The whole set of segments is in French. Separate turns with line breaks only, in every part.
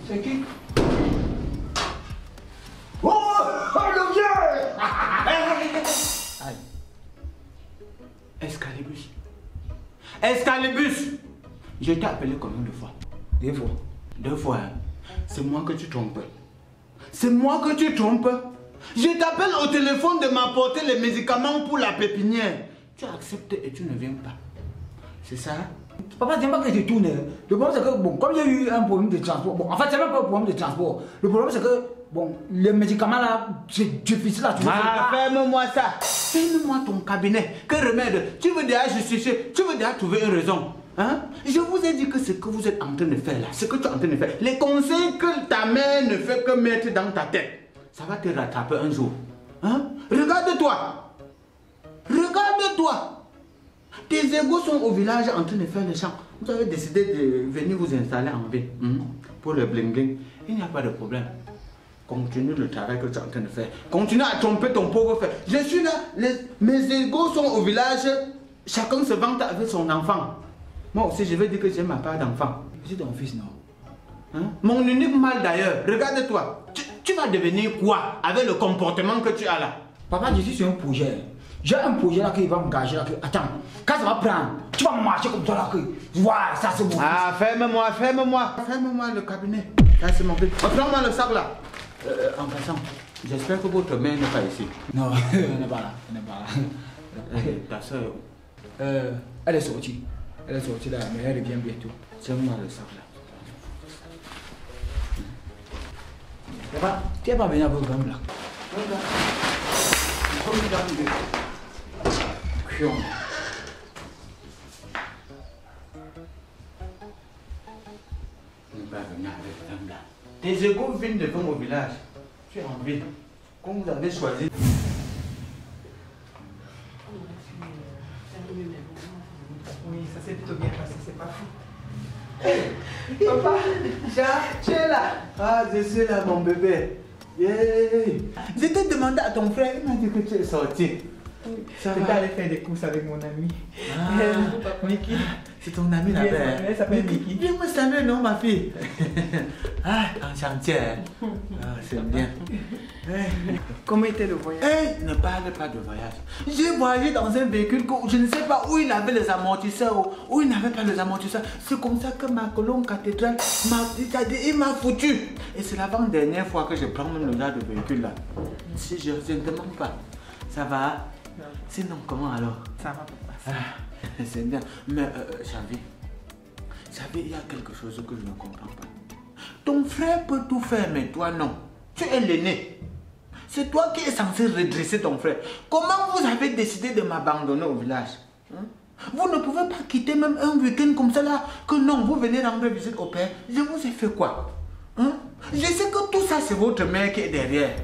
C'est qui? Oh, le vieux! Aïe. Excalibus. Excalibus! Je t'ai appelé combien de fois?
2 fois.
2 fois, hein? C'est moi que tu trompes. C'est moi que tu trompes. Je t'appelle au téléphone de m'apporter les médicaments pour la pépinière. Tu acceptes et tu ne viens pas. C'est ça?
Papa, t'aimes pas que je tourne. Le problème c'est que, bon, comme il y a eu un problème de transport, bon, en fait, c'est même pas un problème de transport. Le problème c'est que, bon, les médicaments là, c'est difficile à trouver.
Ah, ferme-moi ça. Ferme-moi ton cabinet. Quel remède? Tu veux déjà justifier? Tu veux déjà trouver une raison? Hein? Je vous ai dit que ce que vous êtes en train de faire là, ce que tu es en train de faire, les conseils que ta mère ne fait que mettre dans ta tête, ça va te rattraper un jour. Hein? Regarde-toi. Regarde-toi. Tes égos sont au village en train de faire les champs. Vous avez décidé de venir vous installer en ville pour le bling bling. Il n'y a pas de problème. Continue le travail que tu es en train de faire. Continue à tromper ton pauvre frère. Je suis là, mes égos sont au village. Chacun se vante avec son enfant. Moi aussi, je vais dire que j'ai ma part d'enfant.
C'est ton fils, non?
Hein? Mon unique mal d'ailleurs, regarde-toi. Tu vas devenir quoi avec le comportement que tu as là?
Papa, je suis sur un projet. J'ai un projet là qui va m'engager là. Attends, quand ça va prendre, tu vas marcher comme ça là. Voilà, ça c'est mon fils.
Ah, ferme-moi. Ferme-moi le cabinet. Ça c'est mon fils. Prends-moi le sac là. En passant, j'espère que votre mère n'est pas ici.
Non, elle n'est pas là. Elle n'est pas là.
Ta soeur.
Elle est sortie. Elle est sortie là, mais elle revient bientôt.
Tiens-moi le sac là.
Papa, tu n'es pas venu avec le grand là. Tes égos viennent de venir au village. Tu es en ville. Comme vous avez choisi.
Oui, ça s'est plutôt bien passé, c'est pas fou.
Papa, tu es là. Ah, je suis là, mon bébé. Yeah. Je t'ai demandé à ton frère, il m'a dit que tu es sorti.
Je vais aller faire des courses avec mon ami. Mickey.
C'est ton ami là-bas.
Elle s'appelle Mickey.
Viens me saluer, non, ma fille? Ah, enchanté. Ah, c'est bien.
Comment était le voyage?
Hey, ne parle pas de voyage. J'ai voyagé dans un véhicule que je ne sais pas où il avait les amortisseurs, où il n'avait pas les amortisseurs. C'est comme ça que ma colonne cathédrale m'a foutu. Et c'est l'avant-dernière fois que je prends même le genre de véhicule là. Si je ne demande pas, ça va? Sinon, comment alors?
Ça va, papa.
Ah, c'est bien. Mais, Xavier, il y a quelque chose que je ne comprends pas. Ton frère peut tout faire, mais toi non. Tu es l'aîné. C'est toi qui es censé redresser ton frère. Comment vous avez décidé de m'abandonner au village? Vous ne pouvez pas quitter même un week-end comme ça là. Que non, vous venez rendre visite au père. Je vous ai fait quoi? Je sais que tout ça c'est votre mère qui est derrière.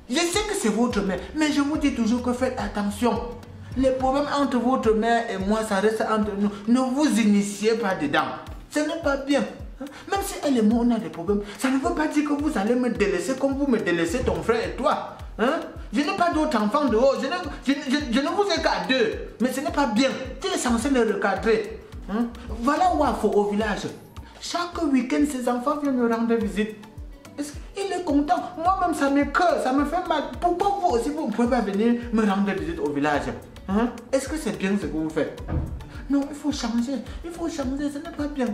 Je sais que c'est votre mère. Mais je vous dis toujours que faites attention. Les problèmes entre votre mère et moi, ça reste entre nous. Ne vous initiez pas dedans. Ce n'est pas bien. Même si elle et moi on a des problèmes, ça ne veut pas dire que vous allez me délaisser comme vous me délaissez ton frère et toi. Je n'ai pas d'autres enfants dehors. Je ne vous ai qu'à 2. Mais ce n'est pas bien. Tu es censé les recadrer. Voilà Wafo au village. Chaque week-end, ses enfants viennent me rendre visite. Il est content. Moi-même, ça m'écoeure, ça me fait mal. Pourquoi vous aussi, vous ne pouvez pas venir me rendre visite au village? Est-ce que c'est bien ce que vous faites? Non, il faut changer. Il faut changer, ce n'est pas bien.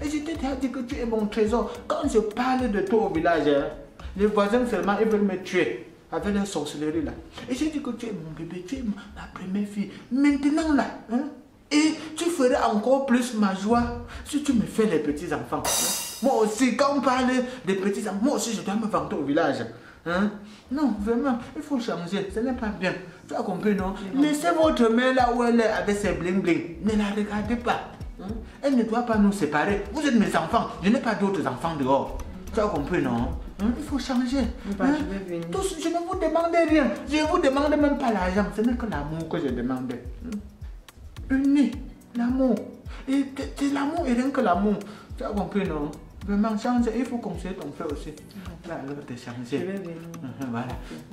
Et je t'ai déjà dit que tu es mon trésor. Quand je parle de toi au village, les voisins seulement, ils veulent me tuer. Avec leur sorcellerie là. Et j'ai dit que tu es mon bébé, tu es ma première fille. Maintenant là, et tu ferais encore plus ma joie si tu me fais les petits-enfants. Moi aussi, quand on parle des petits-enfants, moi aussi je dois me vanter au village. Hein? Non, vraiment, il faut changer, ce n'est pas bien. Tu as compris, non? Laissez votre mère là où elle est avec ses bling-bling. Ne la regardez pas. Hein? Elle ne doit pas nous séparer. Vous êtes mes enfants, je n'ai pas d'autres enfants dehors. Tu as compris, non? Hein? Il faut changer. Hein? Tous, je ne vous demande rien. Je ne vous demande même pas l'argent. Ce n'est que l'amour que je demande. Unis, l'amour. Et c'est l'amour et rien que l'amour. Tu as compris, non? Vraiment, changer. Il faut conseiller ton frère aussi. Là, alors, te changer. Voilà.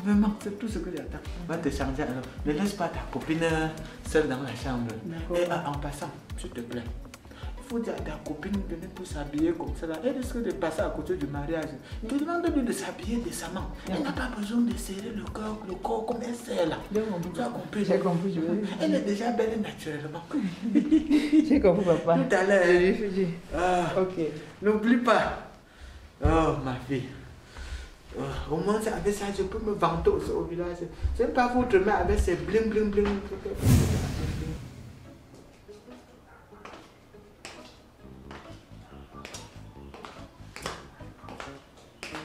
Vraiment, c'est tout ce que j'attends. Va te changer alors. Ne laisse pas ta copine seule dans la chambre. Et en passant, s'il te plaît. Il faut dire à ta copine de ne pas s'habiller comme ça. Elle risque de passer à côté du mariage. Il te demande de s'habiller décemment. Elle n'a pas besoin de serrer le corps comme elle sait là. Tu as compris?
J'ai compris.
Elle est déjà belle naturellement.
J'ai compris, papa.
Tout à l'heure.
Ok.
N'oublie pas. Oh, ma fille. Au moins, avec ça, je peux me vanter aussi au village. C'est pas votre mère avec ses bling bling bling.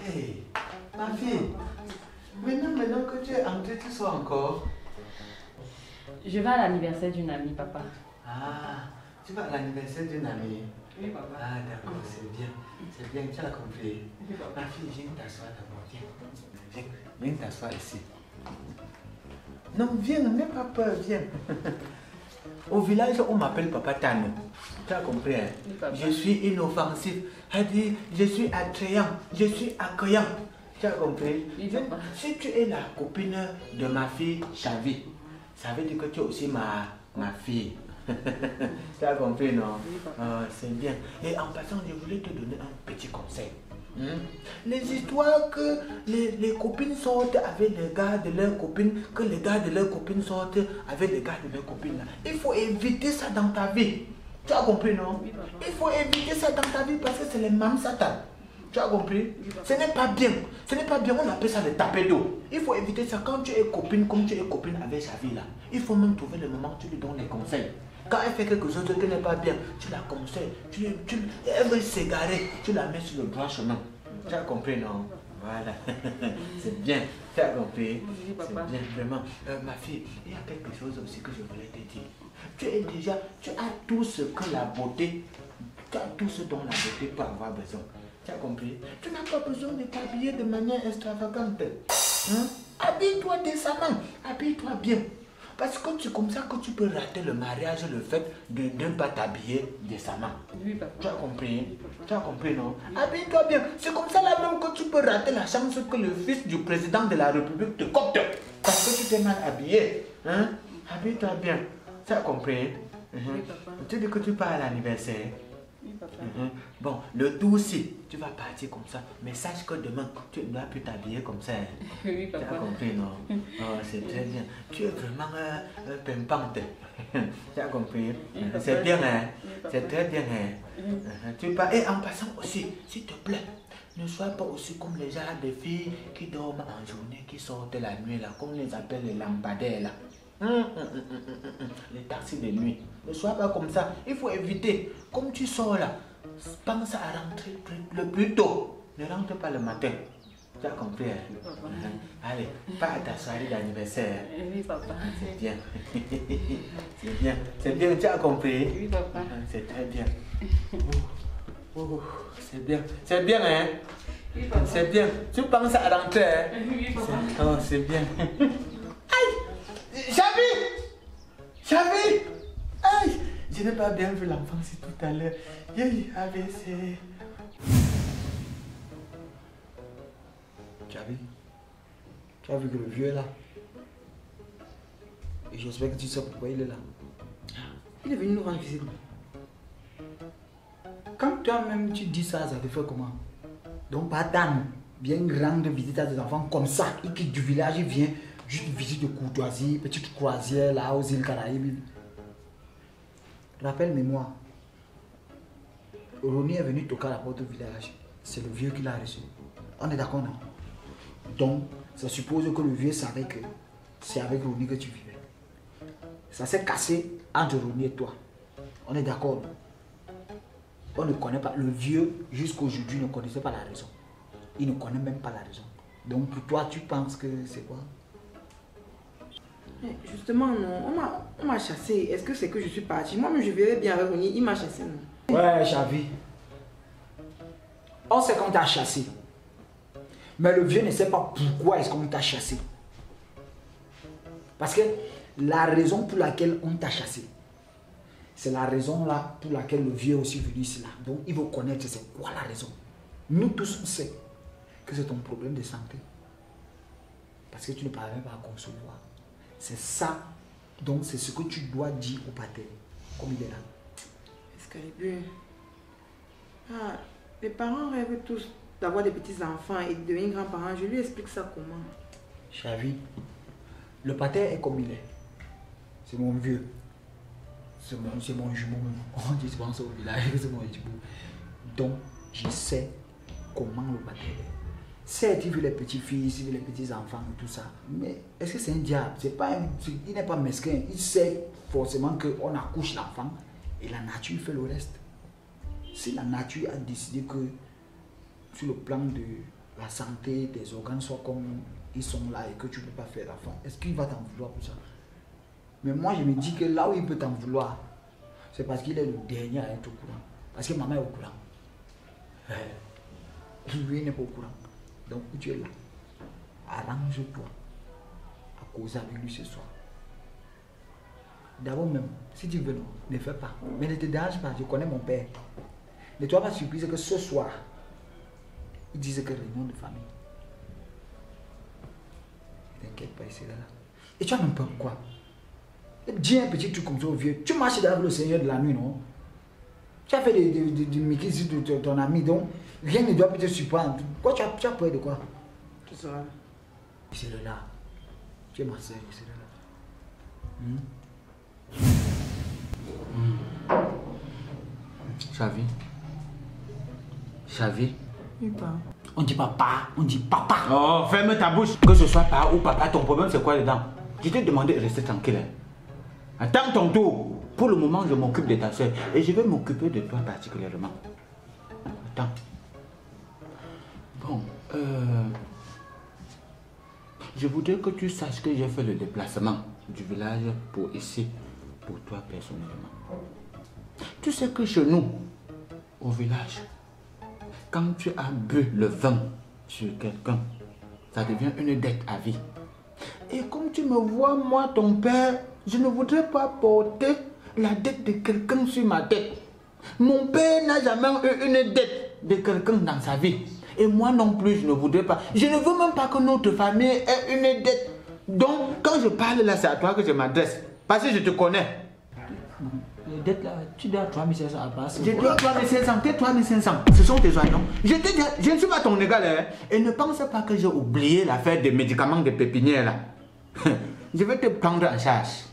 Hey, ma fille, maintenant que tu es entrée, tu sois encore.
Je vais à l'anniversaire d'une amie, papa.
Ah, tu vas à l'anniversaire d'une amie?
Oui, papa.
Ah, d'accord, c'est bien. C'est bien, tu as compris. Ma fille, viens t'asseoir d'abord. Viens t'asseoir ici. Non, viens, n'aie pas peur, viens. Au village, on m'appelle Papa Tano. Tu as compris, hein?
Oui, papa.
Je suis inoffensif. C'est-à-dire, je suis attrayant, je suis accueillant. Tu as compris?
Oui, papa.
Si tu es la copine de ma fille, Chavi, ça veut dire que tu es aussi ma fille. Tu as compris, non?
Oui, papa.
C'est bien. Et en passant, je voulais te donner un petit conseil. Les histoires que les copines sortent avec les gars de leurs copines, que les gars de leurs copines sortent avec les gars de leurs copines, là. Il faut éviter ça dans ta vie. Tu as compris, non?
Oui, papa.
Il faut éviter ça dans ta vie parce que c'est les mêmes Satan. Tu as compris? Ce n'est pas bien. Ce n'est pas bien. On appelle ça le taper d'eau. Il faut éviter ça quand tu es copine, comme tu es copine avec sa vie là. Il faut même trouver le moment où tu lui donnes les conseils. Quand elle fait quelque chose qui n'est pas bien, tu la conseilles. Elle veut s'égarer, tu la mets sur le droit chemin. Tu as compris, non? Voilà. C'est bien. Tu as compris?
Oui,
C'est
papa.
bien, vraiment. Ma fille, il y a quelque chose aussi que je voulais te dire. Tu as tout ce que la beauté, tu as tout ce dont la beauté peut avoir besoin. Tu as compris? Tu n'as pas besoin de t'habiller de manière extravagante. Hein? Habille-toi décemment, habille-toi bien. Parce que c'est comme ça que tu peux rater le mariage, le fait de ne pas t'habiller décemment.
Oui, papa.
Tu as compris? Tu as compris, non? Habille-toi bien. C'est comme ça là même que tu peux rater la chance que le fils du président de la République te copte. Parce que tu t'es mal habillé. Hein? Habille-toi bien. Tu as compris?
Oui, papa.
Tu dis que tu pars à l'anniversaire.
Oui, papa.
Bon, le tout aussi, tu vas partir comme ça. Mais sache que demain, tu ne dois plus t'habiller comme ça. Hein.
Oui,
Tu as
papa.
compris, non? Oh, c'est très bien. Tu es vraiment pimpante. Tu as compris?
Oui, papa.
C'est bien, hein?
Oui, papa.
C'est très bien, hein? Tu pars. Et en passant aussi, s'il te plaît, ne sois pas aussi comme les gens de filles qui dorment en journée, qui sortent la nuit, là, comme on les appelle les lampadaires, là. Les taxis de nuit. Ne sois pas comme ça. Il faut éviter. Comme tu sors là, pense à rentrer le plus tôt. Ne rentre pas le matin. Tu as compris, hein? Allez, pas à ta soirée d'anniversaire.
Oui, papa.
C'est bien. C'est bien. C'est bien, tu as compris?
Oui, papa.
C'est très bien. C'est bien. C'est bien, hein?
Oui, papa.
C'est bien. Tu penses à rentrer, hein?
Oui, papa.
Oh, c'est bien. Aïe! Chavi! Chavi! Aïe! Je n'ai pas bien vu l'enfant si tout à l'heure. ABC.
Tu as vu que le vieux est là. Et j'espère que tu sais pourquoi il est là. Il est venu nous rendre visite. Quand toi-même tu dis ça, ça te fait comment? Donc pas tant, bien rendre visite à des enfants comme ça. Il quitte du village, il vient juste une visite de courtoisie, petite croisière là aux îles Caraïbes. Rappelle-moi, Ronnie est venu toquer à la porte du village. C'est le vieux qui l'a reçu. On est d'accord, non? Donc, ça suppose que le vieux savait que c'est avec Ronnie que tu vivais. Ça s'est cassé entre Ronnie et toi. On est d'accord? On ne connaît pas. Le vieux, jusqu'aujourd'hui, ne connaissait pas la raison. Il ne connaît même pas la raison. Donc pour toi, tu penses que c'est quoi?
Mais justement, non. On m'a chassé. Est-ce que c'est que je suis partie? Moi-même, je verrais bien revenir. Il m'a chassé, non?
Ouais, Xavi. On sait qu'on t'a chassé. Mais le vieux ne sait pas pourquoi est-ce qu'on t'a chassé. Parce que la raison pour laquelle on t'a chassé, c'est la raison là pour laquelle le vieux est aussi venu ici là. Donc il veut connaître c'est quoi la raison. Nous tous on sait que c'est ton problème de santé. Parce que tu ne parviens pas à concevoir. C'est ça. Donc c'est ce que tu dois dire au pater. Comme il est là.
Excalibur. Ah, les parents rêvent tous d'avoir des petits-enfants et de devenir grands-parents. Je lui explique ça comment.
Xavi, le pater est comme il est. C'est mon vieux. C'est mon jumeau même. On dit souvent ça au village, c'est mon jumeau. Donc, je sais comment le pater est. Certes, il veut les petits-fils, il veut les petits-enfants, tout ça. Mais est-ce que c'est un diable? Il n'est pas mesquin. Il sait forcément qu'on accouche l'enfant et la nature fait le reste. Si la nature a décidé que sur le plan de la santé, tes organes soient comme ils sont là et que tu ne peux pas faire d'enfant, est-ce qu'il va t'en vouloir pour ça? Mais moi, je me dis que là où il peut t'en vouloir, c'est parce qu'il est le dernier à être au courant. Parce que maman est au courant. Lui, il n'est pas au courant. Donc, tu es là. Arrange-toi à causer avec lui ce soir. D'abord même, si tu veux, non, ne fais pas. Mais ne te dérange pas, je connais mon père. Ne sois pas surprise que ce soir, il disait que réunion de famille. Ne t'inquiète pas, il sera là. Et tu as même peur quoi? Dis un petit truc comme ça au vieux. Tu marches avec le Seigneur de la nuit, non? Tu as fait des Mickey de ton ami, donc rien ne doit te surprendre. Quoi, tu as peur de quoi?
Tu seras.
Il sera là. Tu es ma soeur, il sera là.
Xavi. Xavi.
Oui, pas.
On dit papa, on dit papa.
Oh, ferme ta bouche. Que ce soit papa ou papa, ton problème c'est quoi dedans? Je t'ai demandé de rester tranquille. Attends ton tour. Pour le moment, je m'occupe de ta soeur et je vais m'occuper de toi particulièrement. Attends. Bon, je voudrais que tu saches que j'ai fait le déplacement du village pour ici, pour toi personnellement. Tu sais que chez nous, au village, quand tu as bu le vin sur quelqu'un, ça devient une dette à vie. Et comme tu me vois, moi, ton père, je ne voudrais pas porter la dette de quelqu'un sur ma tête. Mon père n'a jamais eu une dette de quelqu'un dans sa vie. Et moi non plus, je ne voudrais pas. Je ne veux même pas que notre famille ait une dette. Donc, quand je parle là, c'est à toi que je m'adresse. Parce que je te connais.
Les dettes là, tu dois 3500 à passer.
Je dois 3500, t'es 3500. Ce sont tes oignons. Je te dis, je ne suis pas ton égal. Hein. Et ne pense pas que j'ai oublié l'affaire des médicaments de pépinière là. Je vais te prendre en charge.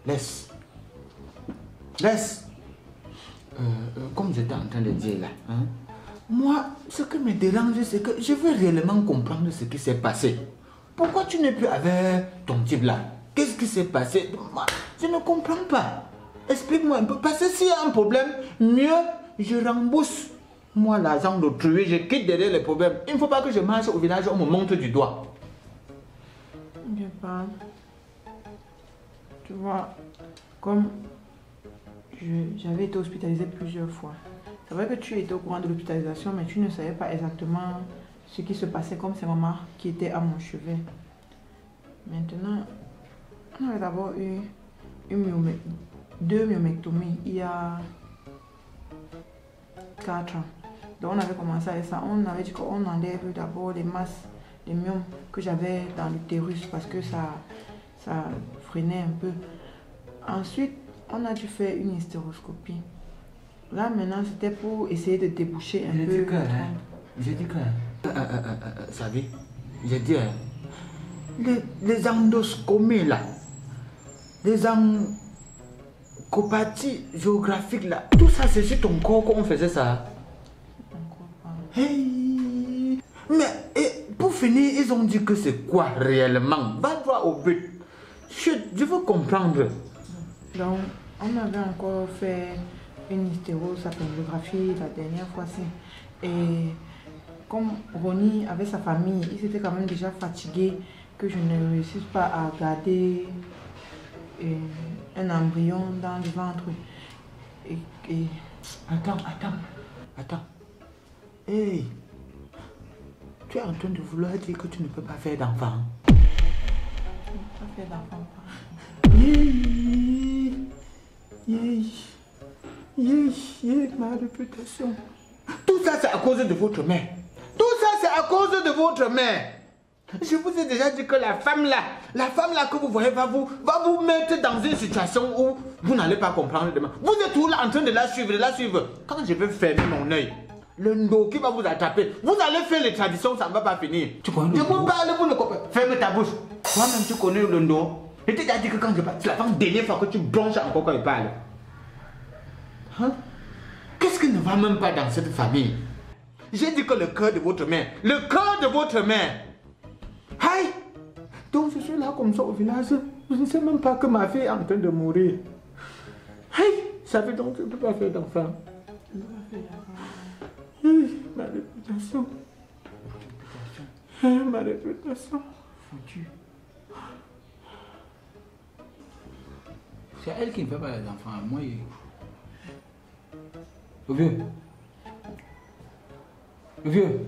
Laisse. Laisse. Comme j'étais en train de dire là. Hein, moi, ce qui me dérange, c'est que je veux réellement comprendre ce qui s'est passé. Pourquoi tu n'es plus avec ton type là? Qu'est-ce qui s'est passé? Moi, je ne comprends pas. Explique-moi un peu. Parce que s'il y a un problème, mieux, je rembourse moi l'argent d'autrui, je quitte derrière les problèmes. Il ne faut pas que je marche au village, on me montre du doigt.
Je parle. Tu vois, comme j'avais été hospitalisée plusieurs fois. C'est vrai que tu étais au courant de l'hospitalisation, mais tu ne savais pas exactement ce qui se passait comme c'est maman qui était à mon chevet. Maintenant, on avait d'abord eu deux myomectomies il y a 4 ans. Donc on avait commencé avec ça. On avait dit qu'on enlève d'abord les masses, les myomes que j'avais dans l'utérus parce que ça freinait un peu. Ensuite, on a dû faire une hystéroscopie. Là maintenant, c'était pour essayer de déboucher un peu.
J'ai dit que, savez, j'ai dit, les endoscomies là, les encopaties géographiques là, tout ça c'est sur ton corps qu'on faisait ça. Hey, mais pour finir, ils ont dit que c'est quoi réellement? Va droit au but. Je veux comprendre.
Donc, On avait encore fait une hystérosalpingographie la dernière fois-ci. Et comme Ronnie avait sa famille, il s'était quand même déjà fatigué que je ne réussisse pas à garder un embryon dans le ventre. Et...
Attends. Hey, tu es en train de vouloir dire que tu ne peux pas faire d'enfant.
Pas faire d'enfant.
Ma réputation. Tout ça, c'est à cause de votre mère. Tout ça, c'est à cause de votre mère. Je vous ai déjà dit que la femme là que vous voyez va vous mettre dans une situation où vous n'allez pas comprendre demain. Vous êtes tout là en train de la suivre. Quand je vais fermer mon œil, le dos qui va vous attraper, vous allez faire les traditions, ça ne va pas finir. Tu connais le dos? Je vous parle, vous ne comprenez pas. Ferme ta bouche. Toi-même, tu connais le dos. Je t'ai déjà dit que quand je parle, c'est la dernière fois que tu bronches encore quand il parle. Hein? Qu'est-ce qui ne va même pas dans cette famille? J'ai dit que le cœur de votre mère. Aïe! Donc je suis là comme ça au village. Je ne sais même pas que ma fille est en train de mourir. Aïe! Ça fait donc que je ne peux pas faire d'enfant. Ma réputation. Ma réputation.
Foutue. C'est elle qui ne fait pas les enfants. Moi, Le vieux.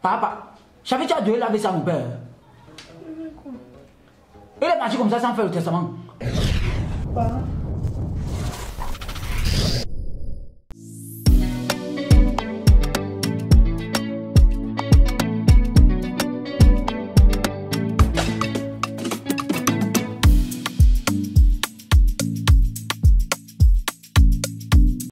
Papa, j'avais déjà dû laver ça, mon père. Il est parti comme ça sans faire le testament.
Papa.